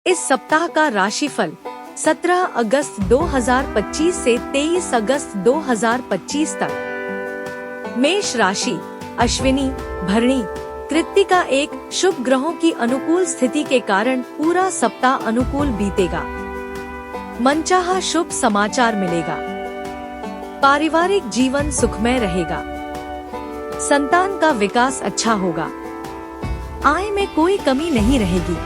इस सप्ताह का राशिफल 17 अगस्त 2025 से 23 अगस्त 2025 तक। मेष राशि, अश्विनी, भरणी, कृत्तिका एक शुभ ग्रहों की अनुकूल स्थिति के कारण पूरा सप्ताह अनुकूल बीतेगा। मनचाहा शुभ समाचार मिलेगा। पारिवारिक जीवन सुखमय रहेगा। संतान का विकास अच्छा होगा। आय में कोई कमी नहीं रहेगी,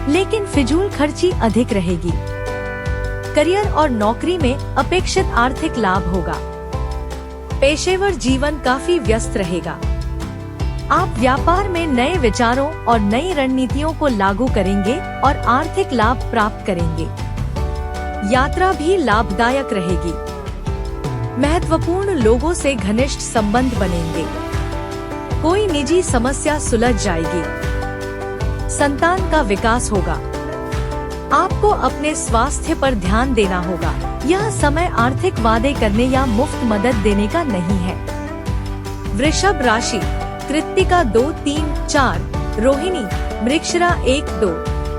लेकिन फिजूल खर्ची अधिक रहेगी। करियर और नौकरी में अपेक्षित आर्थिक लाभ होगा। पेशेवर जीवन काफी व्यस्त रहेगा। आप व्यापार में नए विचारों और नई रणनीतियों को लागू करेंगे और आर्थिक लाभ प्राप्त करेंगे। यात्रा भी लाभदायक रहेगी। महत्वपूर्ण लोगों से घनिष्ठ संबंध बनेंगे। कोई निजी समस्या सुलझ जाएगी। संतान का विकास होगा। आपको अपने स्वास्थ्य पर ध्यान देना होगा। यह समय आर्थिक वादे करने या मुफ्त मदद देने का नहीं है। वृषभ राशि, कृत्तिका 2, 3, 4, रोहिणी, मृगशिरा 1, 2।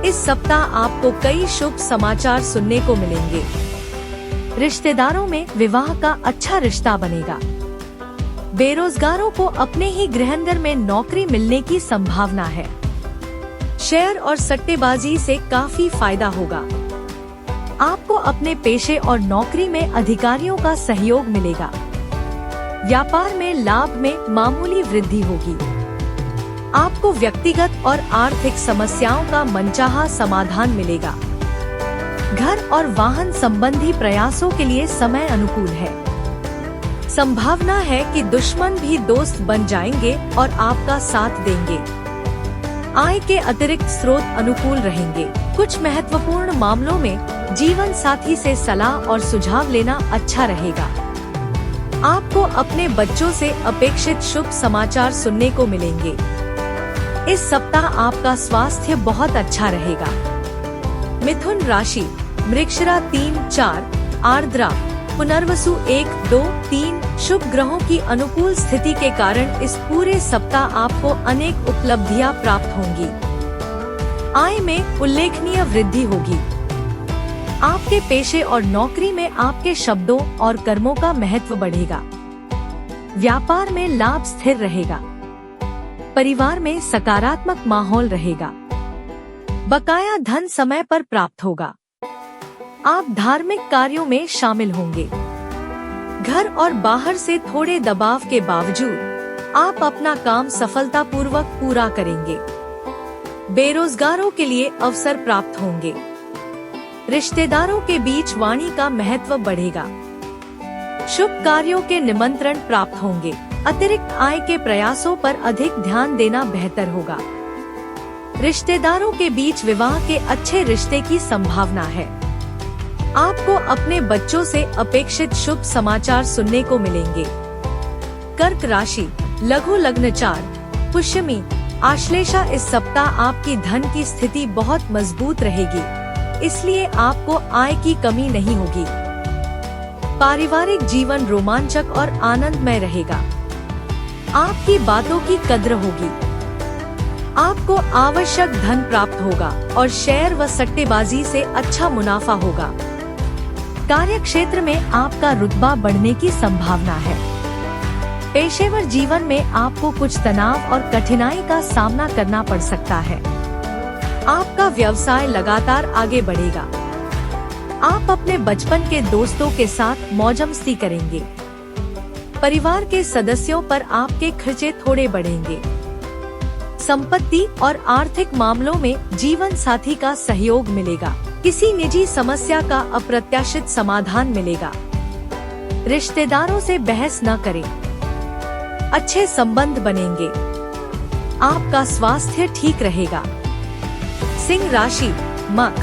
इस सप्ताह आपको कई शुभ समाचार सुनने को मिलेंगे। रिश्तेदारों में विवाह का अच्छा रिश्ता बनेगा। बेरोजगारों को अपने ही गृहनगर में नौकरी मिलने की संभावना है। शेयर और सट्टेबाजी से काफी फायदा होगा। आपको अपने पेशे और नौकरी में अधिकारियों का सहयोग मिलेगा। व्यापार में लाभ में मामूली वृद्धि होगी। आपको व्यक्तिगत और आर्थिक समस्याओं का मनचाहा समाधान मिलेगा। घर और वाहन संबंधी प्रयासों के लिए समय अनुकूल है। संभावना है कि दुश्मन भी दोस्त बन जाएंगे और आपका साथ देंगे। आय के अतिरिक्त स्रोत अनुकूल रहेंगे। कुछ महत्वपूर्ण मामलों में जीवन साथी से सलाह और सुझाव लेना अच्छा रहेगा। आपको अपने बच्चों से अपेक्षित शुभ समाचार सुनने को मिलेंगे। इस सप्ताह आपका स्वास्थ्य बहुत अच्छा रहेगा। मिथुन राशि, मृगशिरा 3, 4, आर्द्रा, पुनर्वसु 1, 2, 3। शुभ ग्रहों की अनुकूल स्थिति के कारण इस पूरे सप्ताह आपको अनेक उपलब्धियां प्राप्त होंगी। आय में उल्लेखनीय वृद्धि होगी। आपके पेशे और नौकरी में आपके शब्दों और कर्मों का महत्व बढ़ेगा। व्यापार में लाभ स्थिर रहेगा। परिवार में सकारात्मक माहौल रहेगा। बकाया धन समय पर प्राप्त होगा। आप धार्मिक कार्यों में शामिल होंगे। घर और बाहर से थोड़े दबाव के बावजूद आप अपना काम सफलतापूर्वक पूरा करेंगे। बेरोजगारों के लिए अवसर प्राप्त होंगे। रिश्तेदारों के बीच वाणी का महत्व बढ़ेगा। शुभ कार्यों के निमंत्रण प्राप्त होंगे। अतिरिक्त आय के प्रयासों पर अधिक ध्यान देना बेहतर होगा। रिश्तेदारों के बीच विवाह के अच्छे रिश्ते की संभावना है। आपको अपने बच्चों से अपेक्षित शुभ समाचार सुनने को मिलेंगे। कर्क राशि, लघु लग्न 4, पुष्यमी, आश्लेषा। इस सप्ताह आपकी धन की स्थिति बहुत मजबूत रहेगी, इसलिए आपको आय की कमी नहीं होगी। पारिवारिक जीवन रोमांचक और आनंदमय रहेगा। आपकी बातों की कद्र होगी। आपको आवश्यक धन प्राप्त होगा और शेयर व सट्टेबाजी से अच्छा मुनाफा होगा। कार्य क्षेत्र में आपका रुतबा बढ़ने की संभावना है। पेशेवर जीवन में आपको कुछ तनाव और कठिनाई का सामना करना पड़ सकता है। आपका व्यवसाय लगातार आगे बढ़ेगा। आप अपने बचपन के दोस्तों के साथ मौज-मस्ती करेंगे। परिवार के सदस्यों पर आपके खर्चे थोड़े बढ़ेंगे। संपत्ति और आर्थिक मामलों में जीवन साथी का सहयोग मिलेगा। किसी निजी समस्या का अप्रत्याशित समाधान मिलेगा। रिश्तेदारों से बहस न करें। अच्छे संबंध बनेंगे। आपका स्वास्थ्य ठीक रहेगा। सिंह राशि, मख,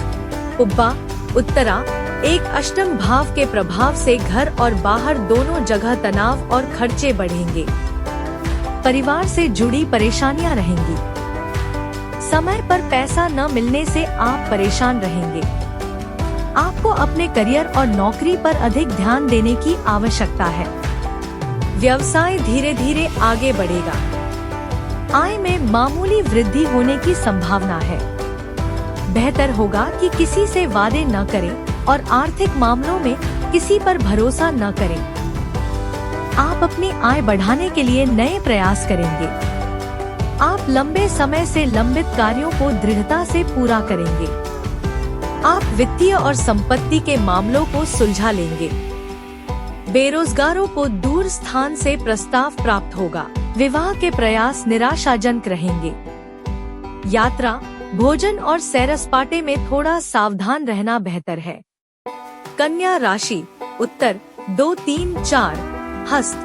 पुब्बा, उत्तरा 1। अष्टम भाव के प्रभाव से घर और बाहर दोनों जगह तनाव और खर्चे बढ़ेंगे। परिवार से जुड़ी परेशानियां रहेंगी। समय पर पैसा न मिलने से आप परेशान रहेंगे। आपको अपने करियर और नौकरी पर अधिक ध्यान देने की आवश्यकता है। व्यवसाय धीरे धीरे आगे बढ़ेगा। आय में मामूली वृद्धि होने की संभावना है। बेहतर होगा कि किसी से वादे न करें और आर्थिक मामलों में किसी पर भरोसा न करें। आप अपनी आय बढ़ाने के लिए नए प्रयास करेंगे। आप लंबे समय से लंबित कार्यों को दृढ़ता से पूरा करेंगे। आप वित्तीय और संपत्ति के मामलों को सुलझा लेंगे। बेरोजगारों को दूर स्थान से प्रस्ताव प्राप्त होगा। विवाह के प्रयास निराशाजनक रहेंगे। यात्रा, भोजन और सैर सपाटे में थोड़ा सावधान रहना बेहतर है। कन्या राशि, उत्तर 2, 3, 4, हस्त,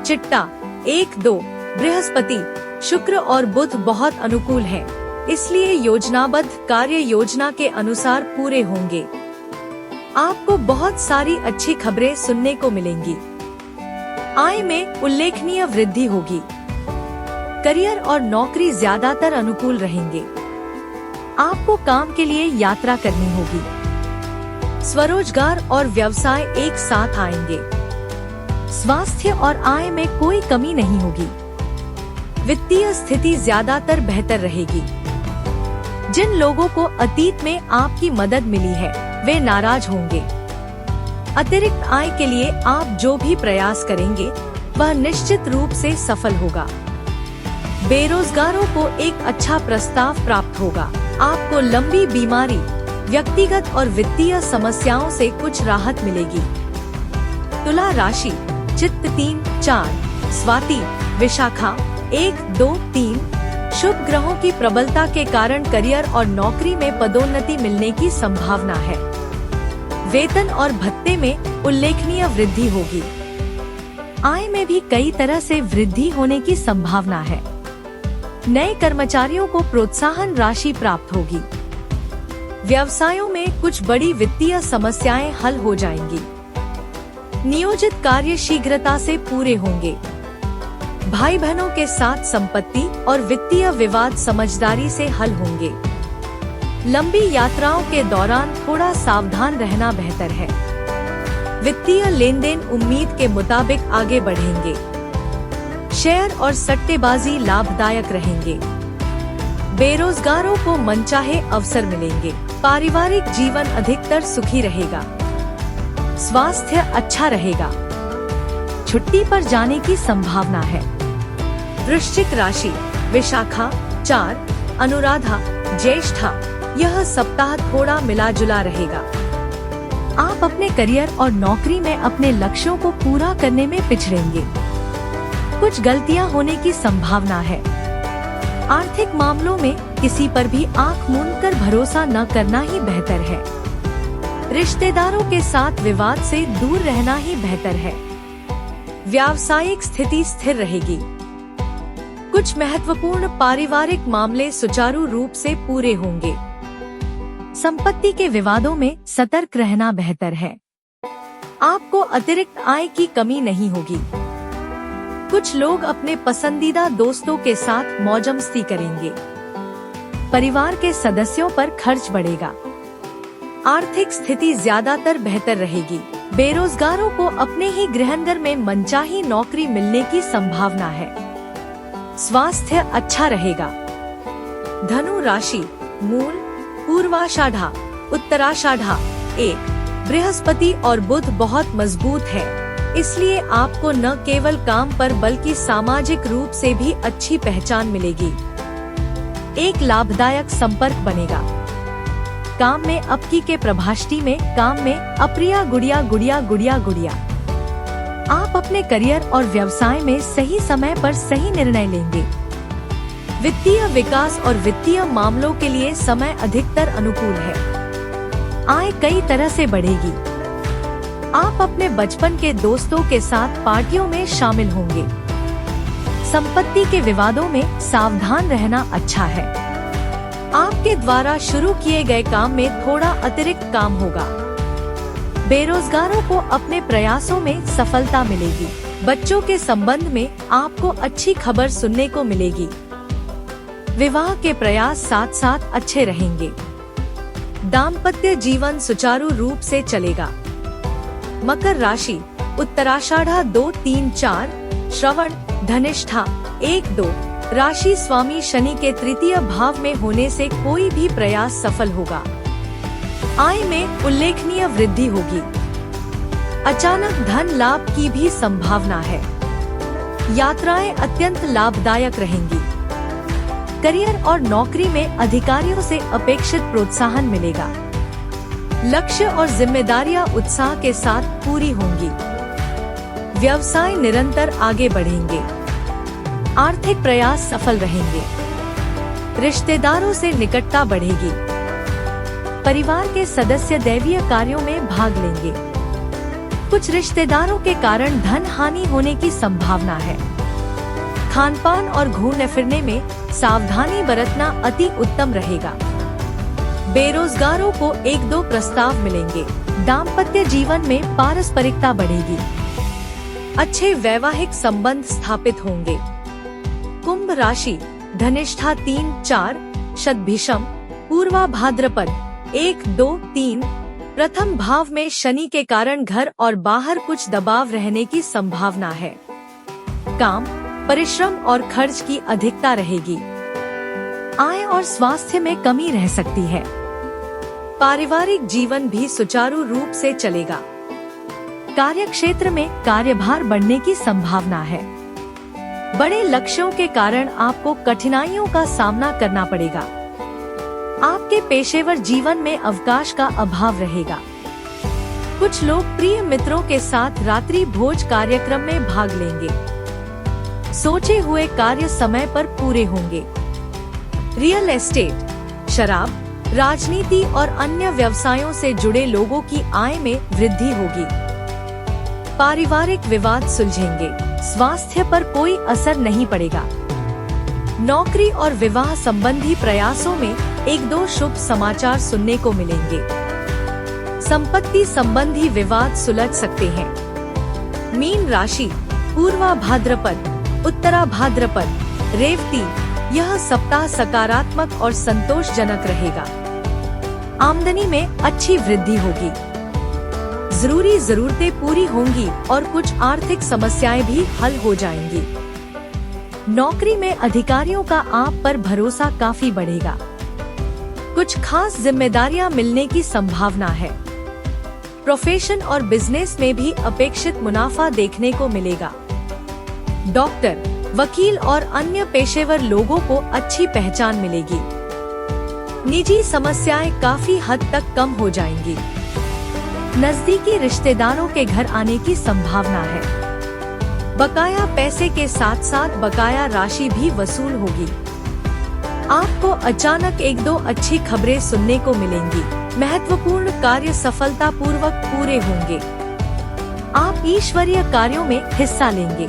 चिट्टा 1, 2, बृहस्पति, शुक्र और बुध बहुत अनुकूल है, इसलिए योजनाबद्ध कार्य योजना के अनुसार पूरे होंगे। आपको बहुत सारी अच्छी खबरें सुनने को मिलेंगी। आय में उल्लेखनीय वृद्धि होगी। करियर और नौकरी ज्यादातर अनुकूल रहेंगे। आपको काम के लिए यात्रा करनी होगी। स्वरोजगार और व्यवसाय एक साथ आएंगे। स्वास्थ्य और आय में कोई कमी नहीं होगी। वित्तीय स्थिति ज्यादातर बेहतर रहेगी। जिन लोगों को अतीत में आपकी मदद मिली है वे नाराज होंगे। अतिरिक्त आय के लिए आप जो भी प्रयास करेंगे वह निश्चित रूप से सफल होगा। बेरोजगारों को एक अच्छा प्रस्ताव प्राप्त होगा। आपको लंबी बीमारी, व्यक्तिगत और वित्तीय समस्याओं से कुछ राहत मिलेगी। तुला राशि, चित्त 3, 4, स्वाति, विशाखा 1, 2, 3, शुभ ग्रहों की प्रबलता के कारण करियर और नौकरी में पदोन्नति मिलने की संभावना है। वेतन और भत्ते में उल्लेखनीय वृद्धि होगी। आय में भी कई तरह से वृद्धि होने की संभावना है। नए कर्मचारियों को प्रोत्साहन राशि प्राप्त होगी। व्यवसायों में कुछ बड़ी वित्तीय समस्याएं हल हो जाएंगी। नियोजित कार्य शीघ्रता से पूरे होंगे। भाई बहनों के साथ संपत्ति और वित्तीय विवाद समझदारी से हल होंगे। लंबी यात्राओं के दौरान थोड़ा सावधान रहना बेहतर है। वित्तीय लेन-देन उम्मीद के मुताबिक आगे बढ़ेंगे। शेयर और सट्टेबाजी लाभदायक रहेंगे। बेरोजगारों को मनचाहे अवसर मिलेंगे। पारिवारिक जीवन अधिकतर सुखी रहेगा। स्वास्थ्य अच्छा रहेगा। छुट्टी पर जाने की संभावना है। वृश्चिक राशि, विशाखा 4, अनुराधा, ज्येष्ठा, यह सप्ताह थोड़ा मिला जुला रहेगा। आप अपने करियर और नौकरी में अपने लक्ष्यों को पूरा करने में पिछड़ेंगे। कुछ गलतियां होने की संभावना है। आर्थिक मामलों में किसी पर भी आंख मूंदकर भरोसा न करना ही बेहतर है। रिश्तेदारों के साथ विवाद से दूर रहना ही बेहतर है। व्यावसायिक स्थिति स्थिर रहेगी। कुछ महत्वपूर्ण पारिवारिक मामले सुचारू रूप से पूरे होंगे। संपत्ति के विवादों में सतर्क रहना बेहतर है। आपको अतिरिक्त आय की कमी नहीं होगी। कुछ लोग अपने पसंदीदा दोस्तों के साथ मौज-मस्ती करेंगे। परिवार के सदस्यों पर खर्च बढ़ेगा। आर्थिक स्थिति ज्यादातर बेहतर रहेगी। बेरोजगारों को अपने ही गृहनगर में मनचाही नौकरी मिलने की संभावना है। स्वास्थ्य अच्छा रहेगा। धनु राशि, मूल, पूर्वाषाढ़ा, उत्तराषाढ़ा 1, बृहस्पति और बुध बहुत मजबूत है, इसलिए आपको न केवल काम पर बल्कि सामाजिक रूप से भी अच्छी पहचान मिलेगी। एक लाभदायक संपर्क बनेगा। काम में अपकी के प्रभाष्टि में काम में अप्रिया गुड़िया गुड़िया गुड़िया गुड़िया। आप अपने करियर और व्यवसाय में सही समय पर सही निर्णय लेंगे। वित्तीय विकास और वित्तीय मामलों के लिए समय अधिकतर अनुकूल है। आय कई तरह से बढ़ेगी। आप अपने बचपन के दोस्तों के साथ पार्टियों में शामिल होंगे। संपत्ति के विवादों में सावधान रहना अच्छा है। आपके द्वारा शुरू किए गए काम में थोड़ा अतिरिक्त काम होगा। बेरोजगारों को अपने प्रयासों में सफलता मिलेगी। बच्चों के संबंध में आपको अच्छी खबर सुनने को मिलेगी। विवाह के प्रयास साथ साथ अच्छे रहेंगे। दाम्पत्य जीवन सुचारू रूप से चलेगा। मकर राशि, उत्तराषाढ़ा 2, 3, 4, श्रवण, धनिष्ठा 1, 2, राशि स्वामी शनि के तृतीय भाव में होने से कोई भी प्रयास सफल होगा। आय में उल्लेखनीय वृद्धि होगी। अचानक धन लाभ की भी संभावना है। यात्राएं अत्यंत लाभदायक रहेंगी। करियर और नौकरी में अधिकारियों से अपेक्षित प्रोत्साहन मिलेगा। लक्ष्य और जिम्मेदारियां उत्साह के साथ पूरी होंगी। व्यवसाय निरंतर आगे बढ़ेंगे। आर्थिक प्रयास सफल रहेंगे। रिश्तेदारों से निकटता बढ़ेगी। परिवार के सदस्य दैवीय कार्यों में भाग लेंगे। कुछ रिश्तेदारों के कारण धन हानि होने की संभावना है। खानपान और घूमने फिरने में सावधानी बरतना अति उत्तम रहेगा। बेरोजगारों को 1-2 प्रस्ताव मिलेंगे। दाम्पत्य जीवन में पारस्परिकता बढ़ेगी। अच्छे वैवाहिक संबंध स्थापित होंगे। कुंभ राशि, धनिष्ठा 3-4, शतभिषम, पूर्वा भाद्रपद 1-2-3 प्रथम भाव में शनि के कारण घर और बाहर कुछ दबाव रहने की संभावना है। काम, परिश्रम और खर्च की अधिकता रहेगी। आय और स्वास्थ्य में कमी रह सकती है। पारिवारिक जीवन भी सुचारू रूप से चलेगा। कार्यक्षेत्र में कार्यभार बढ़ने की संभावना है। बड़े लक्ष्यों के कारण आपको कठिनाइयों का सामना करना पड़ेगा। आपके पेशेवर जीवन में अवकाश का अभाव रहेगा। कुछ लोग प्रिय मित्रों के साथ रात्रि भोज कार्यक्रम में भाग लेंगे। सोचे हुए कार्य समय पर पूरे होंगे। रियल एस्टेट, शराब, राजनीति और अन्य व्यवसायों से जुड़े लोगों की आय में वृद्धि होगी। पारिवारिक विवाद सुलझेंगे। स्वास्थ्य पर कोई असर नहीं पड़ेगा। नौकरी और विवाह संबंधी प्रयासों में 1-2 शुभ समाचार सुनने को मिलेंगे। संपत्ति संबंधी विवाद सुलझ सकते हैं। मीन राशि, पूर्वा भाद्रपद, उत्तरा भाद्रपद, रेवती, यह सप्ताह सकारात्मक और संतोषजनक रहेगा। आमदनी में अच्छी वृद्धि होगी। जरूरी जरूरतें पूरी होंगी और कुछ आर्थिक समस्याएं भी हल हो जाएंगी। नौकरी में अधिकारियों का आप पर भरोसा काफी बढ़ेगा। कुछ खास जिम्मेदारियां मिलने की संभावना है। प्रोफेशन और बिजनेस में भी अपेक्षित मुनाफा देखने को मिलेगा। डॉक्टर, वकील और अन्य पेशेवर लोगों को अच्छी पहचान मिलेगी। निजी समस्याएं काफी हद तक कम हो जाएंगी। नजदीकी रिश्तेदारों के घर आने की संभावना है। बकाया पैसे के साथ साथ बकाया राशि भी वसूल होगी। आपको अचानक 1-2 अच्छी खबरें सुनने को मिलेंगी। महत्वपूर्ण कार्य सफलतापूर्वक पूरे होंगे। आप ईश्वरीय कार्यों में हिस्सा लेंगे।